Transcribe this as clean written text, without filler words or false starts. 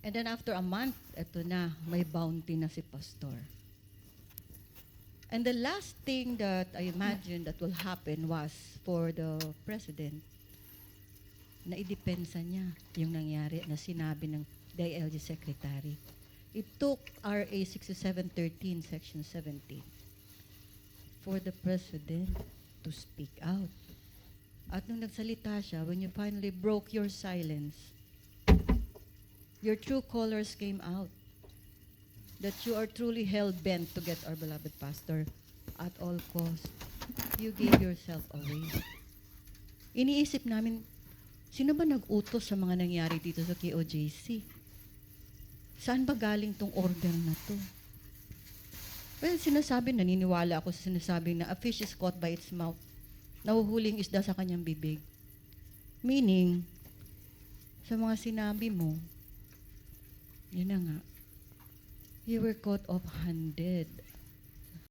And then after a month, eto na, may bounty na si pastor. And the last thing that I imagined that will happen was for the president, na idepensa niya yung nangyari na sinabi ng DILG secretary. It took RA 6713, Section 17, for the president to speak out. At nung nagsalita siya, when you finally broke your silence, your true colors came out. That you are truly hell-bent to get our beloved pastor at all cost. You gave yourself away. Iniisip namin, sino ba nag-utos sa mga nangyari dito sa KOJC? Saan ba galing tong order na to? Well, sinasabi, naniniwala ako sa sinasabi na a fish is caught by its mouth. Nahuhuling isda sa kanyang bibig. Meaning, sa mga sinabi mo, yun na nga, you were caught off-handed.